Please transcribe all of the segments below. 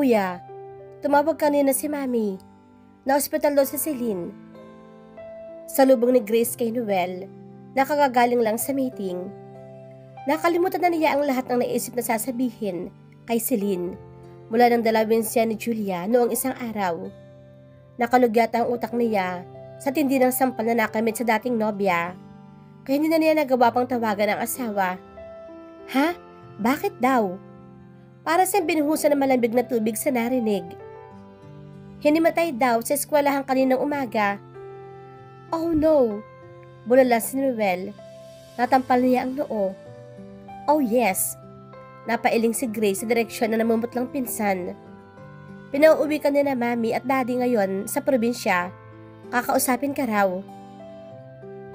Kuya, tumawag kanina si Mami. Na-hospital daw si Celine. Salubong ni Grace kay Noel, nakagagaling lang sa meeting. Nakalimutan na niya ang lahat ng naisip na sasabihin kay Celine mula nang dalawin siya ni Julia noong isang araw. Nakalugyat ang utak niya sa tindi ng sampal na nakamit sa dating nobya, kaya hindi na niya nagawa pang tawagan ang asawa. Ha? Bakit daw? Para siyang binuhusan ng malamig na tubig sa narinig. Hinimatay daw sa eskwelahan kaninang umaga. Oh no! Bulala si Noel. Natampal niya ang noo. Oh yes! Napailing si Grace sa direksyon na namumutlang pinsan. Pinauuwi ka na Mami at Daddy ngayon sa probinsya. Kakausapin ka raw.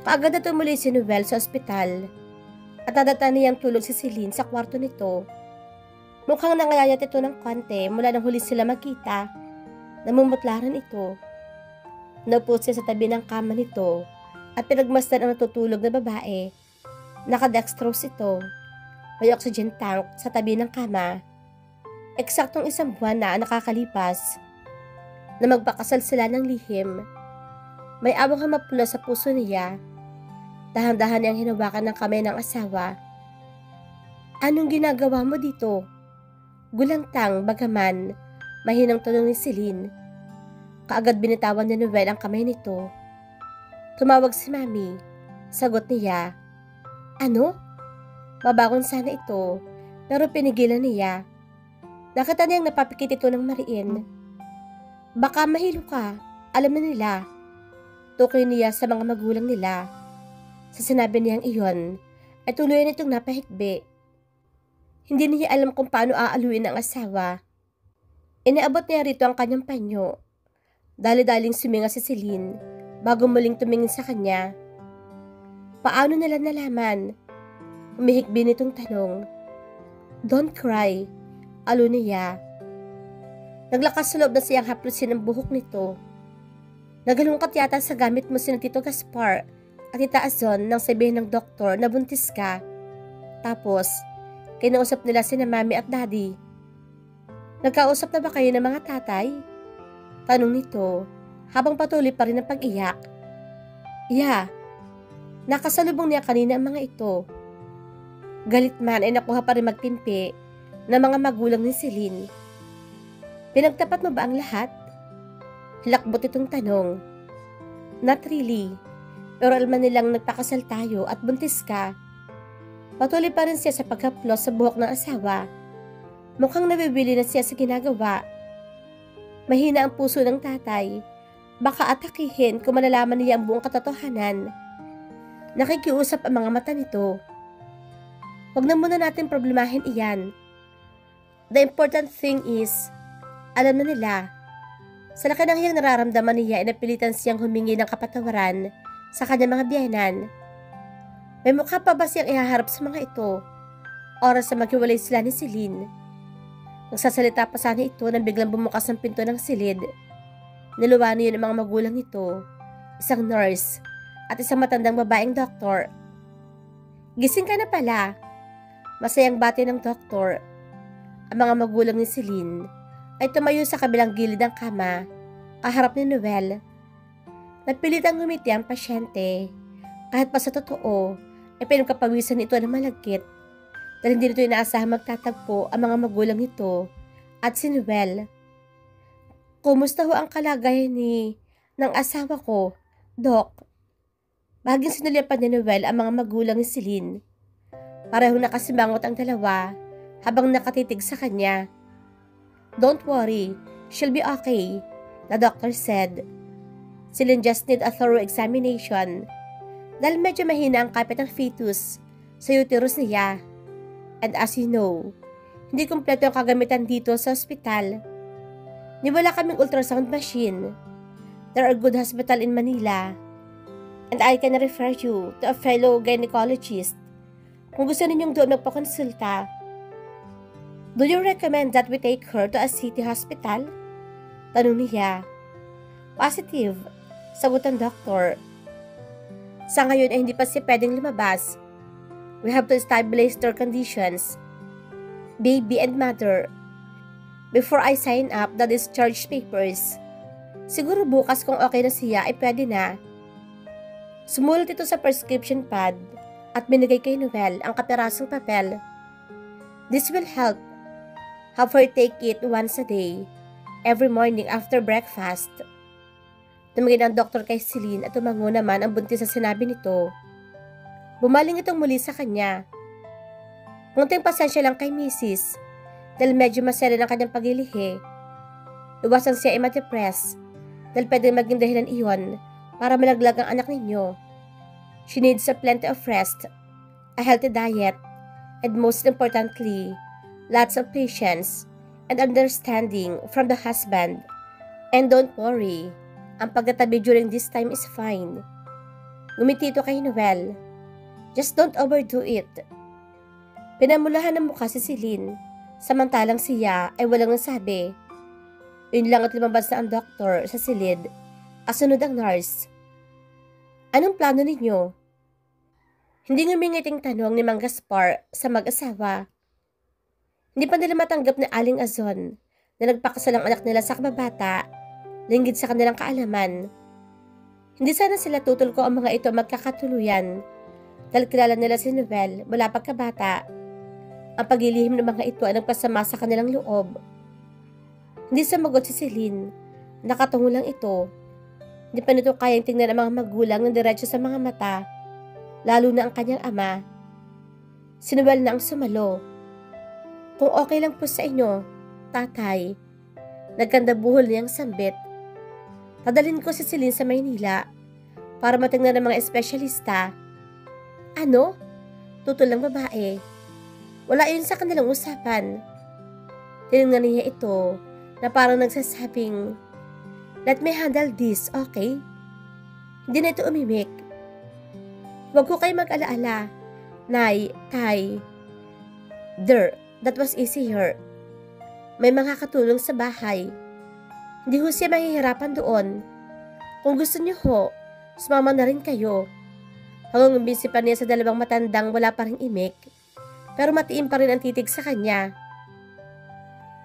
Kaagad na tumuli si Noel sa ospital at nadata niyang tulog si Celine sa kwarto nito. Mukhang nangayayat ito ng konti mula nang huli sila magkita. Namumutlaran ito. Naupo siya sa tabi ng kama nito at pinagmasdan ang natutulog na babae. Nakadextrose ito. May oxygen tank sa tabi ng kama. Eksaktong 1 buwan na nakakalipas na magpakasal sila ng lihim. May awang hamapula sa puso niya. Dahan-dahan niyang hinawakan ng kamay ng asawa. Anong ginagawa mo dito? Gulantang bagaman, mahinang tanong ni Celine. Kaagad binitawan ni Noel ang kamay nito. Tumawag si Mami. Sagot niya. Ano? Mabangon sana ito, pero pinigilan niya. Nakita niyang napapikit ito ng mariin. Baka mahilo ka, alam na nila. Tukoy niya sa mga magulang nila. Sa sinabi niyang iyon, ay tuluyan itong napahikbi. Hindi niya alam kung paano aaluin ang asawa. Inaabot niya rito ang kanyang panyo. Dali-daling suminga si Celine bago muling tumingin sa kanya. Paano nila nalaman? Humihikbi nitong tanong. Don't cry, alo niya. Naglakas sa loob na siyang haplusin ang buhok nito. Nagalungkat yata sa gamit mo si Tito Gaspar at itaazon nang sabihin ng doktor na buntis ka. Tapos, kinausap nila sina Mami at Daddy. Nagkausap na ba kayo ng mga tatay? Tanong nito habang patuloy pa rin ang pag-iyak. Yeah, nakasalubong niya kanina ang mga ito. Galit man ay nakuha pa rin magtimpi ng mga magulang ni Celine. Pinagtapat mo ba ang lahat? Hilakbot itong tanong. Not really, pero alman nilang nagpakasal tayo at buntis ka. Patuloy pa rin siya sa paghaplos sa buhok ng asawa. Mukhang nabibili na siya sa ginagawa. Mahina ang puso ng tatay. Baka atakihin kung malalaman niya ang buong katotohanan. Nakikiusap ang mga mata nito. Huwag na muna natin problemahin iyan. The important thing is, alam na nila. Sa laki ng hiyang nararamdaman niya ay napilitan siyang humingi ng kapatawaran sa kanyang mga biyenan. May mukha pa ba siyang ihaharap sa mga ito? Oras na maghiwalay sila ni Celine. Nagsasalita pa sana ito nang biglang bumukas ang pinto ng silid. Niluwa niya ng mga magulang nito, isang nurse at isang matandang babaeng doktor. Gising ka na pala. Masayang bati ng doktor. Ang mga magulang ni Celine ay tumayo sa kabilang gilid ng kama, kaharap ni Noel. Napilitang ngumiti ang pasyente. Kahit pa sa totoo, ay pinagkapawisan ito ng malagkit dahil hindi nito inaasahang magtatagpo ang mga magulang nito at si Noel. Kumusta ho ang kalagayan ng asawa ko, Dok? Bahaging sinulipan ni Noel ang mga magulang ni Celine. Parehong nakasimangot ang dalawa habang nakatitig sa kanya. Don't worry, she'll be okay, the doctor said. Celine just need a thorough examination dahil medyo mahina ang kapit ng fetus sa uterus niya. And as you know, hindi kumpleto ang kagamitan dito sa ospital. Niwala kaming ultrasound machine. There are good hospital in Manila. And I can refer you to a fellow gynecologist kung gusto ninyong doon magpakonsulta. Do you recommend that we take her to a city hospital? Tanong niya. Positive, sagot ng doktor. Sa ngayon ay hindi pa siya pwedeng lumabas. We have to establish their conditions. Baby and mother. before I sign up the discharge papers. Siguro bukas kung okay na siya ay pwede na. Sumulat ito sa prescription pad at binigay kay Noel ang kapirasong papel. This will help. Have her take it once a day, every morning after breakfast. Tumingin ang doktor kay Celine at tumango naman ang buntis sa sinabi nito. Bumaling itong muli sa kanya. Munting pasensya lang kay Mrs. dahil medyo masaya ang kanyang pagilihi. Iwasan siya ay ma-depress dahil pwede maging dahilan iyon para malaglag ang anak ninyo. She needs a plenty of rest, a healthy diet, and most importantly, lots of patience and understanding from the husband. And don't worry, ang pagtatabi during this time is fine. Ngumiti ito kay Noel. Just don't overdo it. Pinamulahan ng mukha si Celine, samantalang siya ay walang nasabi. Yun lang at lumabas na ang doktor sa silid, asunod ang nurse. Anong plano ninyo? Hindi ngumingiting tanong ni Mang Gaspar sa mag-asawa. Hindi pa nila matanggap na Aling Azon na nagpakasal ang anak nila sa kababata, linggid sa kanilang kaalaman. Hindi sana sila tutol ko ang mga ito magkakatuluyan dahil kilala nila si Noel mula pagkabata. Ang pagilihim ng mga ito ay nagpasama sa kanilang loob. Hindi sumagot si Celine. Nakatungo lang ito. Hindi pa nito kayang tingnan ang mga magulang ng diretso sa mga mata, lalo na ang kanyang ama. Si Noel na ang sumalo. Kung okay lang po sa inyo, tatay, nagkandabuhol niyang sambit. Padalhin ko si Celine sa Maynila para matingnan ng mga espesyalista. Ano? Tutol lang babae. Wala yun sa kanilang usapan. Tinignan niya ito na parang nagsasabing, let me handle this, okay? Hindi na ito umimik. Huwag ko kayo mag-alaala. Nay, tay. There, that was easier. May mga katulong sa bahay. Hindi ho siya mahihirapan doon. Kung gusto niyo ho, sumama na rin kayo. Hanggang umbisi pa niya sa dalawang matandang wala pa rin imik, pero matiim pa rin ang titig sa kanya.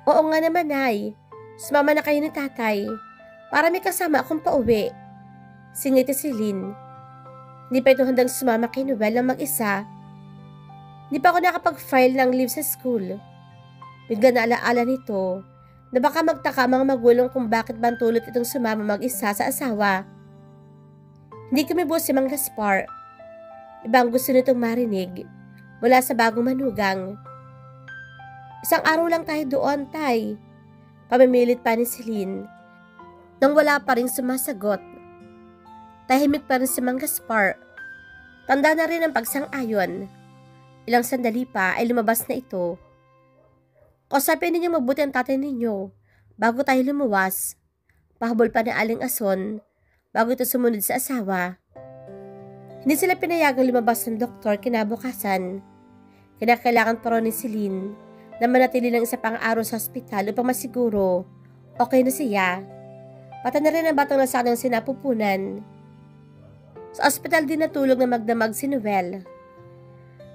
Oo nga naman, Nay. Sumama na kayo ni tatay para may kasama akong pauwi. Singiti si Celine. Hindi pa ito handang sumama kay Noel ng mag-isa. Hindi pa ako nakapag-file ng leave sa school. Bigla na alaala nito na baka magtaka mga magulang kung bakit bantulot itong sumama mag-isa sa asawa. Hindi kami buo si Mang Gaspar. Ibang gusto nitong marinig mula sa bagong manugang. Isang araw lang tayo doon, tay. Pamimilit pa ni Celine. Nang wala pa rin sumasagot. Tahimik pa rin si Mang Gaspar. Tanda na rin ang pagsang-ayon. Ilang sandali pa ay lumabas na ito. Kausapin ninyong mabuti ang tatay ninyo bago tayo lumuwas. Pahabol pa ni Aling Azon bago ito sumunod sa asawa. Hindi sila pinayagang lumabas ng doktor kinabukasan. Kinakailangan pa rin ni Celine na manatili ng isa pang araw sa ospital upang masiguro okay na siya. Pati na rin ang batang nasa kanyang sinapupunan. Sa ospital din natulog na magdamag si Noel.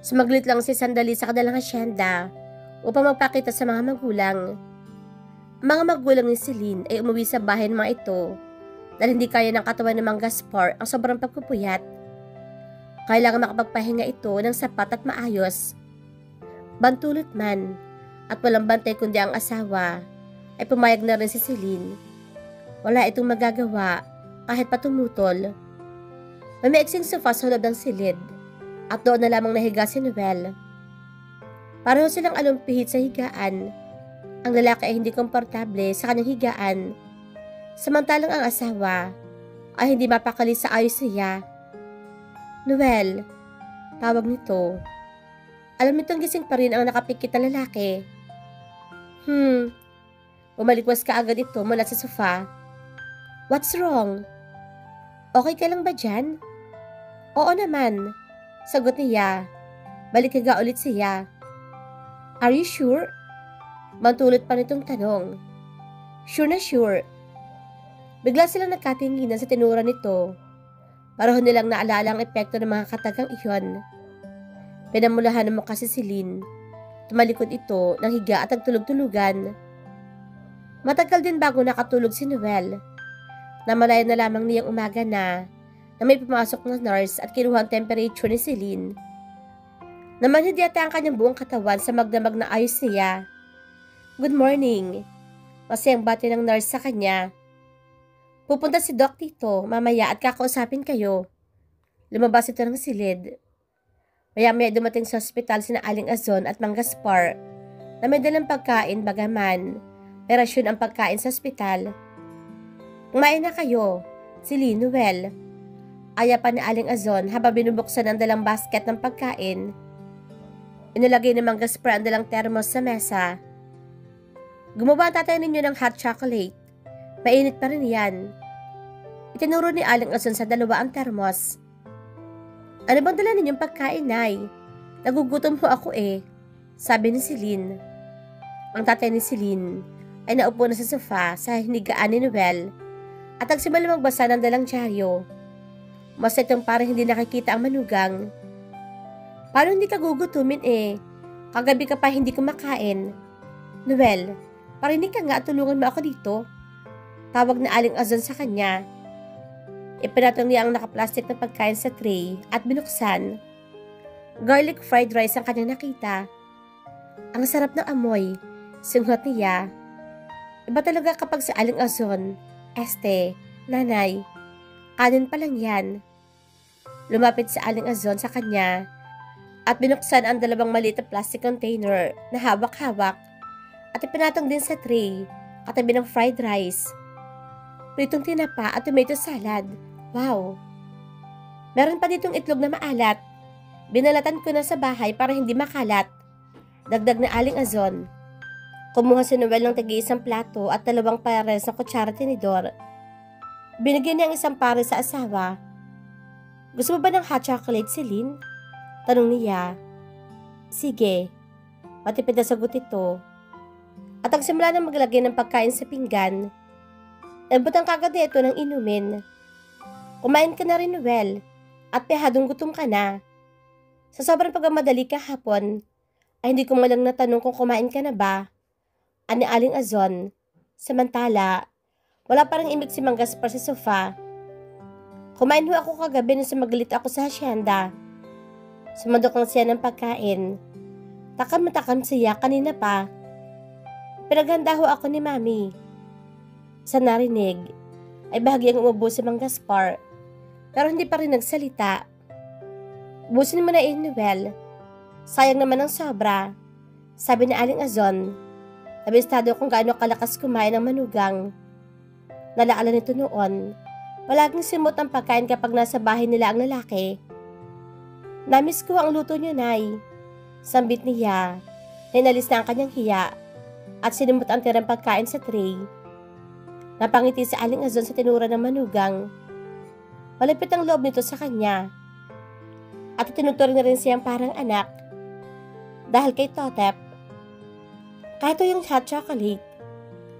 Sumaglit lang si sandali sa kanilang asyenda upang magpakita sa mga magulang. Ang mga magulang ni Celine ay umuwi sa bahay ng mga ito dahil hindi kaya ng katawan ng Mang Gaspar ang sobrang pagpupuyat. Kailangan makapagpahinga ito ng sapat at maayos. Bantulot man at walang bantay kundi ang asawa ay pumayag na rin si Celine. Wala itong magagawa kahit patumutol. May maiksing sofa sa loob ng silid at doon na lamang nahiga si Noel. Pareho silang alumpihit sa higaan. Ang lalaki ay hindi komportable sa kanyang higaan, samantalang ang asawa ay hindi mapakali sa ayos niya. Noel, tawag nito. Alam nitong gising pa rin ang nakapikit na lalaki. Umalikwas ka agad ito mula sa sofa. What's wrong? Okay ka lang ba dyan? Oo naman, sagot niya. Balik ka ulit siya. Are you sure? Mantulot pa nitong tanong. Sure na sure. Bigla silang nagkatinginan sa tinura nito. Pareho nilang naalala ang epekto ng mga katagang iyon. Pinamulahan ng mukha si Celine. Tumalikod ito ng higa at nagtulog-tulugan. Matagal din bago nakatulog si Noel. Namalayan na lamang niyang umaga na may pumasok na nurse at kinuha ang temperature ni Celine. Namanhid yata ang kanyang buong katawan sa magdamag na ayos niya. "Good morning." Masayang bati ng nurse sa kanya. "Pupunta si Doc dito mamaya at kakausapin kayo." Lumabas ito ng silid. Maya-maya dumating sa ospital sina Aling Azon at Mang Gaspar na may dalang pagkain bagaman may rasyon ang pagkain sa ospital. "Kumain na kayo, Celine, Noel." Aya pa ni Aling Azon habang binubuksan ang dalang basket ng pagkain. Inilagay ni Mang Gaspar ang dalang termos sa mesa. "Gumawa ang tatay ninyo ng hot chocolate. Mainit pa rin yan." Itinuro ni Aling Azon sa dalawa ang termos. "Ano bang dala ninyong pagkain, Nay? Nagugutom ho ako eh," sabi ni Celine. Ang tatay ni Celine ay naupo na sa sofa sa hinigaan ni Noel at nagsimula magbasa ng dalang dyaryo. Mas itong parang hindi nakikita ang manugang. "Paano hindi ka gugutumin eh? Kagabi ka pa hindi kumakain. Noel, parinig ka nga at tulungan mo ako dito." Tawag na Aling Azon sa kanya. Ipinatong niya ang nakaplastik na pagkain sa tray at binuksan. Garlic fried rice ang kanyang nakita. Ang sarap ng amoy, singhot niya. Iba talaga kapag si Aling Azon. Nanay, kanin pa lang yan." Lumapit si Aling Azon sa kanya at binuksan ang dalawang maliit na plastic container na hawak-hawak at ipinatong din sa tray katabi ng fried rice. Pritong tinapa at tomato salad. Wow! Meron pa ditong itlog na maalat. Binalatan ko na sa bahay para hindi makalat. Dagdag na Aling Azon. Kumuha si Noel ng tagi-isang plato at 2 pares na kutsara tinidor. Binigyan niya ang isang pares sa asawa. "Gusto mo ba ng hot chocolate, Celine?" Tanong niya. "Sige." Matipid na sagot ito. At ang simula na maglagay ng pagkain sa pinggan. Nabutang kagad ito ng inumin. "Kumain ka na rin, Noel, at pehadong gutom ka na." Sa sobrang pagmamadali kahapon, ay hindi ko malang natanong kung kumain ka na ba, ani Aling Azon. Samantala, wala parang imik si Mang Gaspar sa sofa. "Kumain ho ako kagabi nung sumagalit ako sa hasyenda." Sumandok lang siya ng pagkain. Takam na takam siya kanina pa. "Pinaghanda ho ako ni Mami." Sa narinig, ay bahagyang umubo si Mang Gaspar, pero hindi pa rin nagsalita. "Busin mo na Noel. Sayang naman ang sobra," sabi ni Aling Azon. Nabistado kung gaano kalakas kumain ng manugang. Nalaala nito noon, palaging simot ang pagkain kapag nasa bahay nila ang lalaki. "Namiss ko ang luto niyo, Nay." Sambit niya. Inalis na ang kanyang hiya at sinimot ang tirang pagkain sa tray. Napangiti si Aling Azon sa tinura ng manugang. Malapit ang loob nito sa kanya. At itinuturing na rin siyang parang anak. Dahil kay Totep, kahit yung hot chocolate,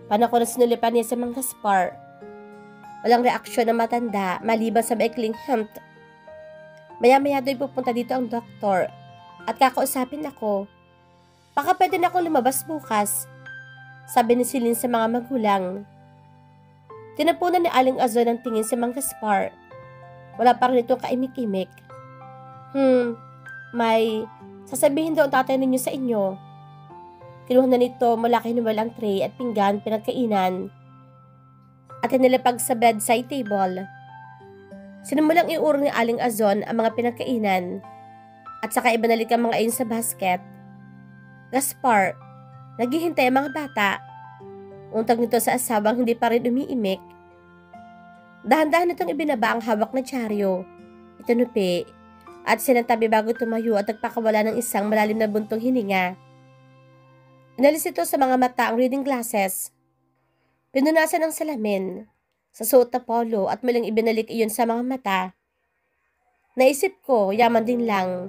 panako na sinulipan niya sa Mang Gaspar. Walang reaksyon ng matanda maliban sa maikling hint. Maya-maya do'y pupunta dito ang doktor at kakausapin ako. "Baka pwede na akong lumabas bukas," sabi ni Celine sa mga magulang. Tinapunan ni Aling Azon ang tingin sa Mang Gaspar. Wala pa rin itong kaimik-imik. May sasabihin daw ang tatay ninyo sa inyo." Kinuha na nito mula kay Noel ang tray at pinggan pinagkainan at inilapag sa bedside table. Sinimulang iurong ni Aling Azon ang mga pinagkainan at saka ibinalik ang mga iyon sa basket. "Gaspar, naghihintay ang mga bata." Untag nito sa asawang hindi pa rin umiimik. Dahan-dahan nitong ibinaba ang hawak na dyaryo. Itinupi at sinantabi bago tumayo at nagpakawala ng isang malalim na buntong hininga. Inalis ito sa mga mata ang reading glasses. Pinunasan ng salamin, sa suot na polo at muling ibinalik iyon sa mga mata. "Naisip ko, yaman din lang,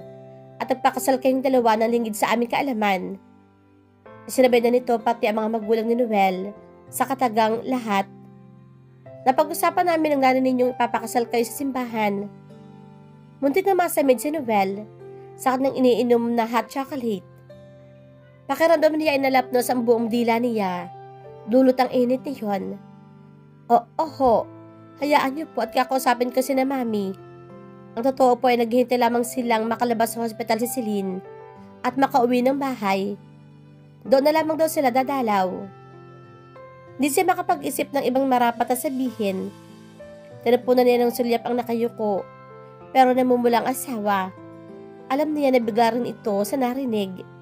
at nagpakasal kayong dalawa ng lingid sa aming kaalaman." Sinabay na nito pati ang mga magulang ni Noel sa katagang lahat. "Napag-usapan namin ng nanay ninyong ipapakasal kayo sa simbahan." Muntik na masamid si Noel sa kanyang iniinom na hot chocolate. Pakiramdam niya ay nalapnos ang buong dila niya Dulot ang init niyon. Oho, hayaan niyo po at kakausapin ko si na Mami. Ang totoo po ay naghihintay lamang silang makalabas sa hospital si Celine at makauwi ng bahay. Doon na lamang daw sila dadalaw. Hindi siya makapag-isip ng ibang marapat na sabihin. Tinapunan niya ng sulyap ang nakayuko, pero namumulang asawa. Alam niya na bigla rin ito sa narinig.